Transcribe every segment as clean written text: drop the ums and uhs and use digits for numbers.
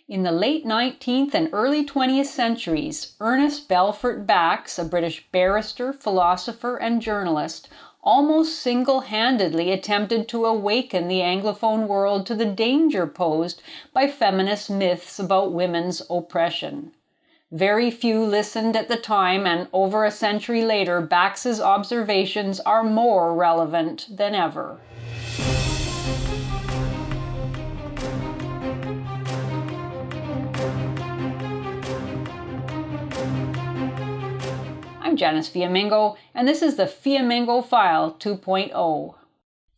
In the late 19th and early 20th centuries, Ernest Belfort Bax, a British barrister, philosopher, and journalist, almost single-handedly attempted to awaken the Anglophone world to the danger posed by feminist myths about women's oppression. Very few listened at the time, and over a century later, Bax's observations are more relevant than ever. I'm Janice Fiamingo, and this is the Fiamingo File 2.0.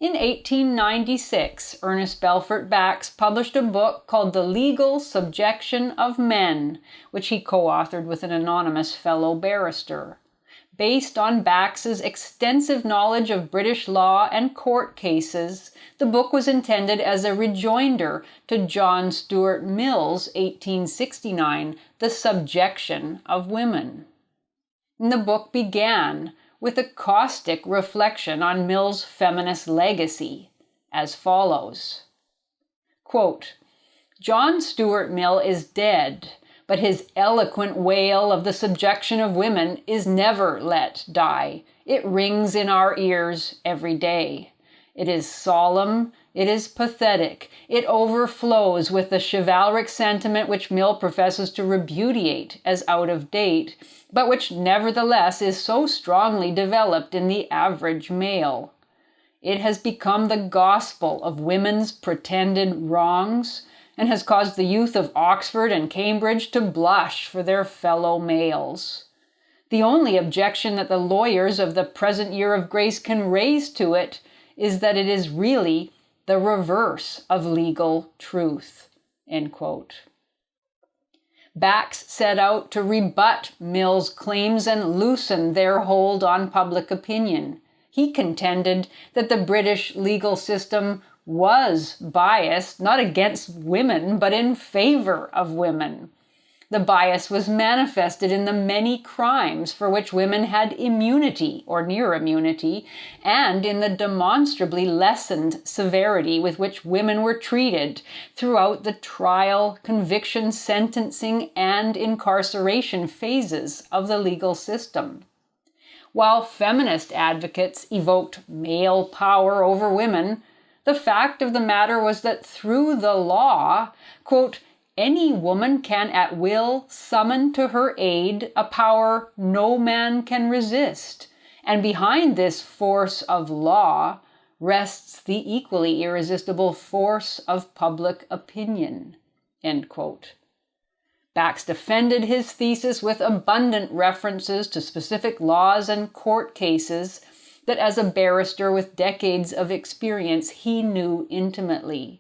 In 1896, Ernest Belfort Bax published a book called The Legal Subjection of Men, which he co-authored with an anonymous fellow barrister. Based on Bax's extensive knowledge of British law and court cases, the book was intended as a rejoinder to John Stuart Mill's 1869 The Subjection of Women. The book began with a caustic reflection on Mill's feminist legacy, as follows. Quote, John Stuart Mill is dead, but his eloquent wail of the subjection of women is never let die. It rings in our ears every day. It is solemn, it is pathetic, it overflows with the chivalric sentiment which Mill professes to repudiate as out of date, but which nevertheless is so strongly developed in the average male. It has become the gospel of women's pretended wrongs, and has caused the youth of Oxford and Cambridge to blush for their fellow males. The only objection that the lawyers of the present year of grace can raise to it is that it is really the reverse of legal truth. End quote. Bax set out to rebut Mill's claims and loosen their hold on public opinion. He contended that the British legal system was biased, not against women, but in favor of women. The bias was manifested in the many crimes for which women had immunity or near immunity, and in the demonstrably lessened severity with which women were treated throughout the trial, conviction, sentencing, and incarceration phases of the legal system. While feminist advocates evoked male power over women, the fact of the matter was that through the law, quote, any woman can at will summon to her aid a power no man can resist, and behind this force of law rests the equally irresistible force of public opinion. End quote. Bax defended his thesis with abundant references to specific laws and court cases that as a barrister with decades of experience he knew intimately.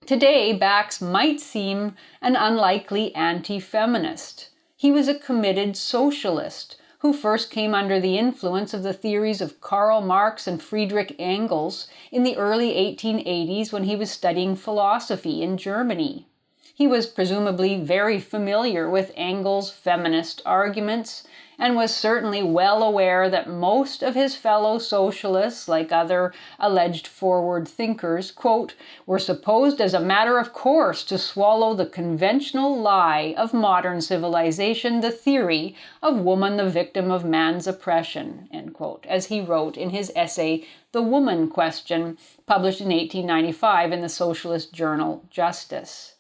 Today, Bax might seem an unlikely anti-feminist. He was a committed socialist who first came under the influence of the theories of Karl Marx and Friedrich Engels in the early 1880s when he was studying philosophy in Germany. He was presumably very familiar with Engels' feminist arguments and was certainly well aware that most of his fellow socialists, like other alleged forward thinkers, quote, were supposed as a matter of course to swallow the conventional lie of modern civilization, the theory of woman the victim of man's oppression, end quote, as he wrote in his essay, The Woman Question, published in 1895 in the socialist journal Justice.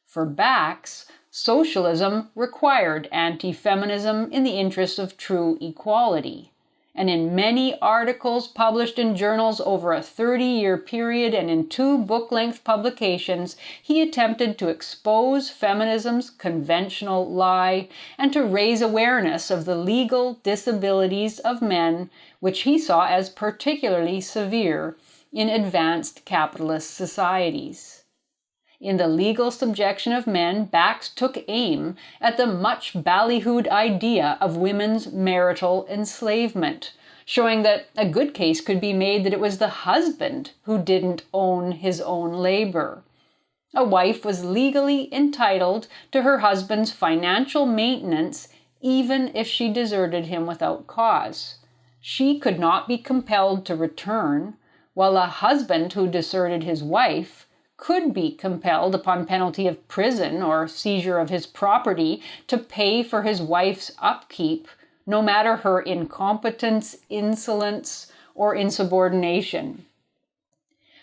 For Bax, socialism required anti-feminism in the interest of true equality, and in many articles published in journals over a 30-year period and in 2 book-length publications, he attempted to expose feminism's conventional lie and to raise awareness of the legal disabilities of men, which he saw as particularly severe in advanced capitalist societies. In The Legal Subjection of Men, Bax took aim at the much ballyhooed idea of women's marital enslavement, showing that a good case could be made that it was the husband who didn't own his own labor. A wife was legally entitled to her husband's financial maintenance even if she deserted him without cause. She could not be compelled to return, while a husband who deserted his wife could be compelled upon penalty of prison or seizure of his property to pay for his wife's upkeep, no matter her incompetence, insolence, or insubordination.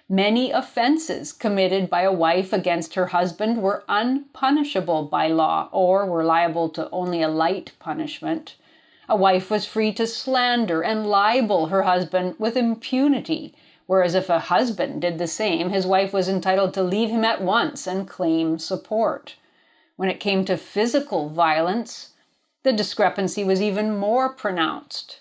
Many offenses committed by a wife against her husband were unpunishable by law or were liable to only a light punishment. A wife was free to slander and libel her husband with impunity, whereas if a husband did the same, his wife was entitled to leave him at once and claim support. When it came to physical violence, the discrepancy was even more pronounced.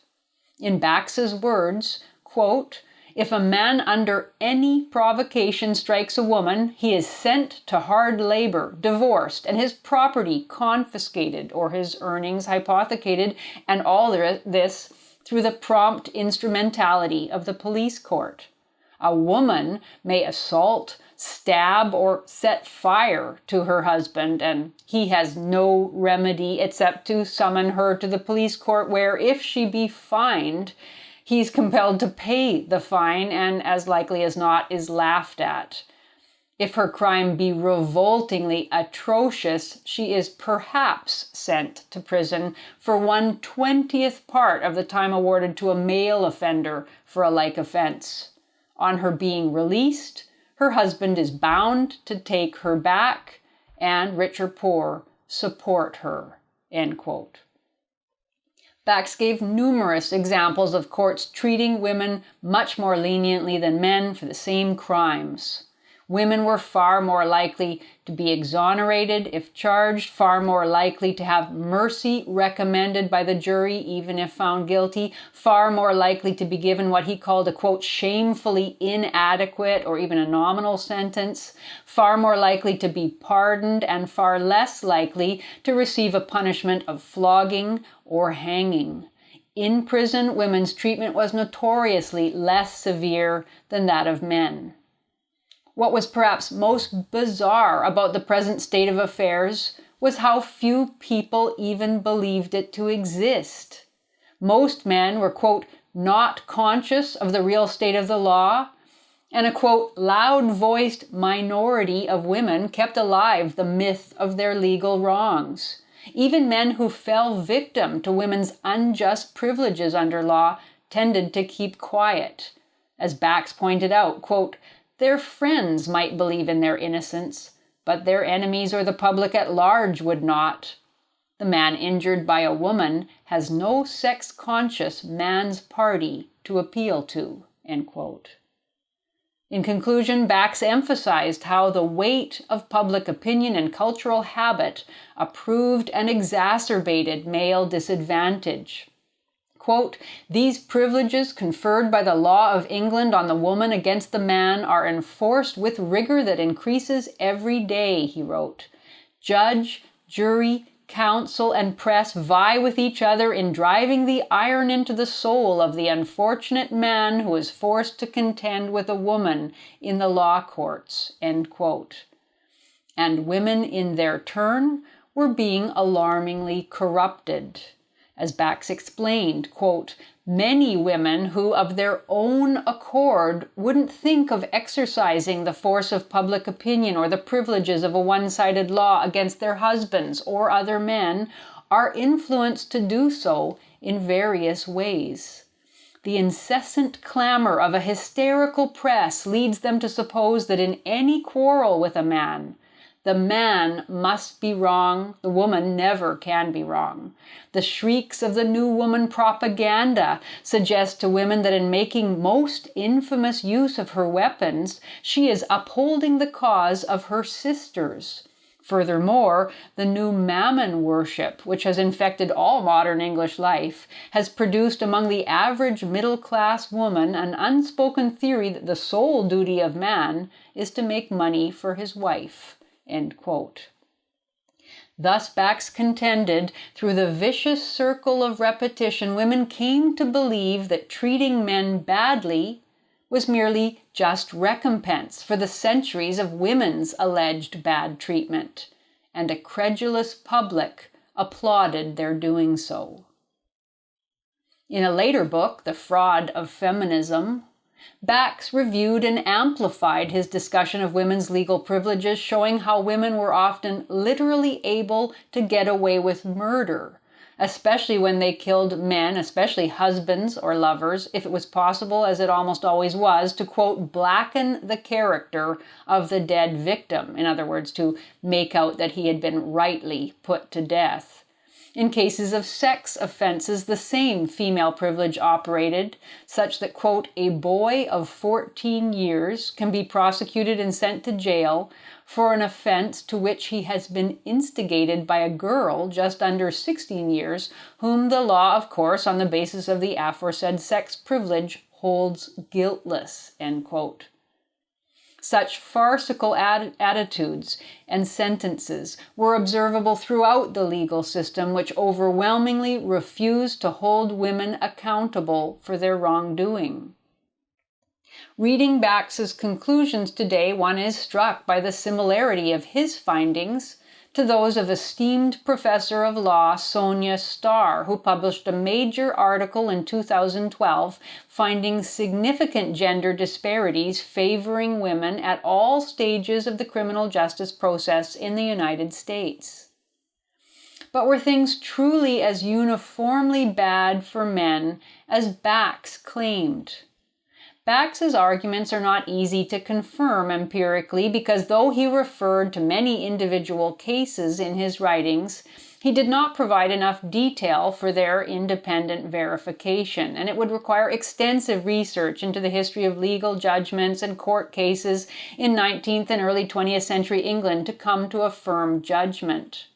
In Bax's words, quote, "If a man under any provocation strikes a woman, he is sent to hard labor, divorced, and his property confiscated or his earnings hypothecated, and all this through the prompt instrumentality of the police court. A woman may assault, stab, or set fire to her husband, and he has no remedy except to summon her to the police court where, if she be fined, he's compelled to pay the fine and, as likely as not, is laughed at. If her crime be revoltingly atrocious, she is perhaps sent to prison for 1/20th part of the time awarded to a male offender for a like offense. On her being released, her husband is bound to take her back, and, rich or poor, support her." End quote. Bax gave numerous examples of courts treating women much more leniently than men for the same crimes. Women were far more likely to be exonerated if charged, far more likely to have mercy recommended by the jury even if found guilty, far more likely to be given what he called a, quote, "shamefully inadequate" or even a nominal sentence, far more likely to be pardoned, and far less likely to receive a punishment of flogging or hanging. In prison, women's treatment was notoriously less severe than that of men. What was perhaps most bizarre about the present state of affairs was how few people even believed it to exist. Most men were, quote, "not conscious of the real state of the law," and a, quote, "loud-voiced minority of women kept alive the myth of their legal wrongs." Even men who fell victim to women's unjust privileges under law tended to keep quiet. As Bax pointed out, quote, "Their friends might believe in their innocence, but their enemies or the public at large would not. The man injured by a woman has no sex-conscious man's party to appeal to." End quote. In conclusion, Bax emphasized how the weight of public opinion and cultural habit approved and exacerbated male disadvantage. Quote, "These privileges conferred by the law of England on the woman against the man are enforced with rigor that increases every day," he wrote. "Judge, jury, counsel, and press vie with each other in driving the iron into the soul of the unfortunate man who is forced to contend with a woman in the law courts." End quote. And women in their turn were being alarmingly corrupted. As Bax explained, quote, "Many women who of their own accord wouldn't think of exercising the force of public opinion or the privileges of a one-sided law against their husbands or other men are influenced to do so in various ways. The incessant clamor of a hysterical press leads them to suppose that in any quarrel with a man, the man must be wrong, the woman never can be wrong. The shrieks of the New Woman propaganda suggest to women that in making most infamous use of her weapons, she is upholding the cause of her sisters. Furthermore, the new mammon worship, which has infected all modern English life, has produced among the average middle-class woman an unspoken theory that the sole duty of man is to make money for his wife." End quote. Thus Bax contended, through the vicious circle of repetition, women came to believe that treating men badly was merely just recompense for the centuries of women's alleged bad treatment, and a credulous public applauded their doing so. In a later book, The Fraud of Feminism, Bax reviewed and amplified his discussion of women's legal privileges, showing how women were often literally able to get away with murder, especially when they killed men, especially husbands or lovers, if it was possible, as it almost always was, to, quote, blacken the character of the dead victim. In other words, to make out that he had been rightly put to death. In cases of sex offenses, the same female privilege operated, such that, quote, a boy of 14 years can be prosecuted and sent to jail for an offense to which he has been instigated by a girl just under 16 years, whom the law, of course, on the basis of the aforesaid sex privilege, holds guiltless, end quote. Such farcical attitudes and sentences were observable throughout the legal system, which overwhelmingly refused to hold women accountable for their wrongdoing. Reading Bax's conclusions today, one is struck by the similarity of his findings to those of esteemed professor of law Sonia Starr, who published a major article in 2012 finding significant gender disparities favoring women at all stages of the criminal justice process in the United States. But were things truly as uniformly bad for men as Bax claimed? Bax's arguments are not easy to confirm empirically because though he referred to many individual cases in his writings, he did not provide enough detail for their independent verification, and it would require extensive research into the history of legal judgments and court cases in 19th and early 20th century England to come to a firm judgment.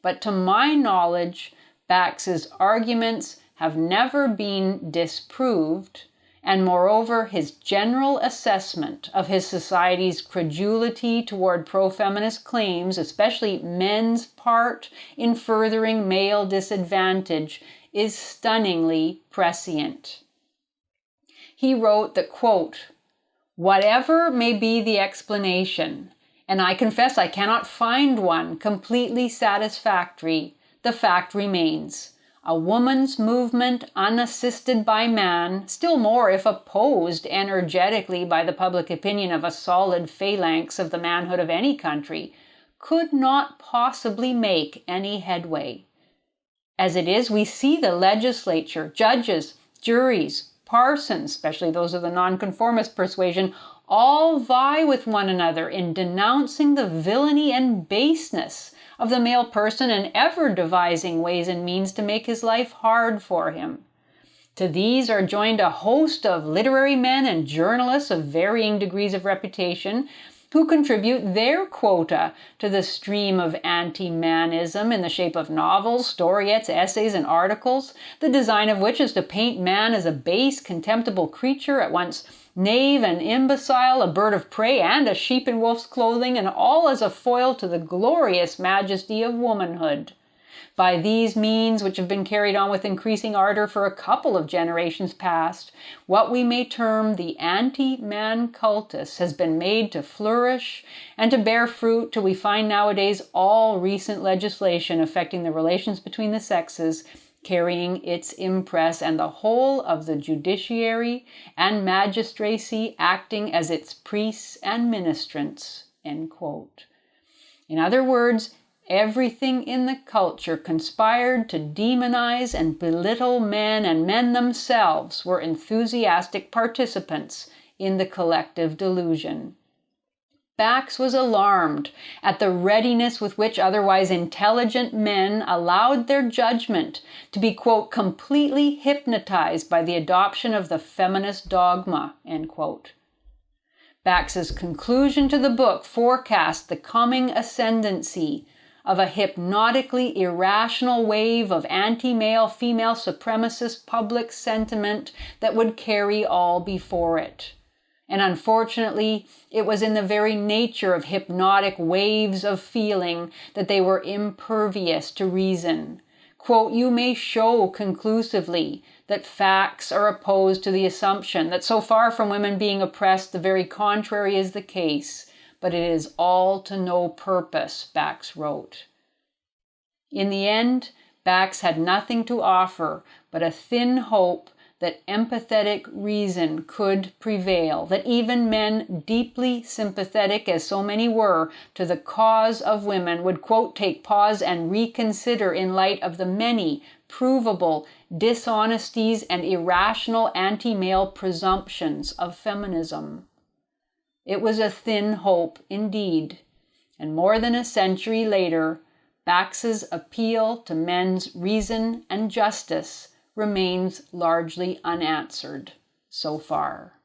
But to my knowledge, Bax's arguments have never been disproved, and moreover, his general assessment of his society's credulity toward pro-feminist claims, especially men's part in furthering male disadvantage, is stunningly prescient. He wrote that, quote, whatever may be the explanation, and I confess I cannot find one completely satisfactory, the fact remains. A woman's movement unassisted by man, still more if opposed energetically by the public opinion of a solid phalanx of the manhood of any country, could not possibly make any headway. As it is, we see the legislature, judges, juries, parsons, especially those of the nonconformist persuasion, all vie with one another in denouncing the villainy and baseness of the male person and ever devising ways and means to make his life hard for him. To these are joined a host of literary men and journalists of varying degrees of reputation who contribute their quota to the stream of anti-manism in the shape of novels, storiettes, essays, and articles, the design of which is to paint man as a base, contemptible creature, at once knave and imbecile, a bird of prey and a sheep in wolf's clothing, and all as a foil to the glorious majesty of womanhood. By these means, which have been carried on with increasing ardor for a couple of generations past, what we may term the anti-man cultus has been made to flourish and to bear fruit till we find nowadays all recent legislation affecting the relations between the sexes carrying its impress, and the whole of the judiciary and magistracy acting as its priests and ministrants, end quote. In other words, everything in the culture conspired to demonize and belittle men, and men themselves were enthusiastic participants in the collective delusion. Bax was alarmed at the readiness with which otherwise intelligent men allowed their judgment to be, quote, completely hypnotized by the adoption of the feminist dogma, end quote. Bax's conclusion to the book forecast the coming ascendancy of a hypnotically irrational wave of anti-male, female supremacist public sentiment that would carry all before it. And unfortunately, it was in the very nature of hypnotic waves of feeling that they were impervious to reason. Quote, you may show conclusively that facts are opposed to the assumption that so far from women being oppressed, the very contrary is the case, but it is all to no purpose, Bax wrote. In the end, Bax had nothing to offer but a thin hope that empathetic reason could prevail, that even men deeply sympathetic, as so many were, to the cause of women would, quote, take pause and reconsider in light of the many provable dishonesties and irrational anti-male presumptions of feminism. It was a thin hope indeed, and more than a century later, Bax's appeal to men's reason and justice remains largely unanswered so far.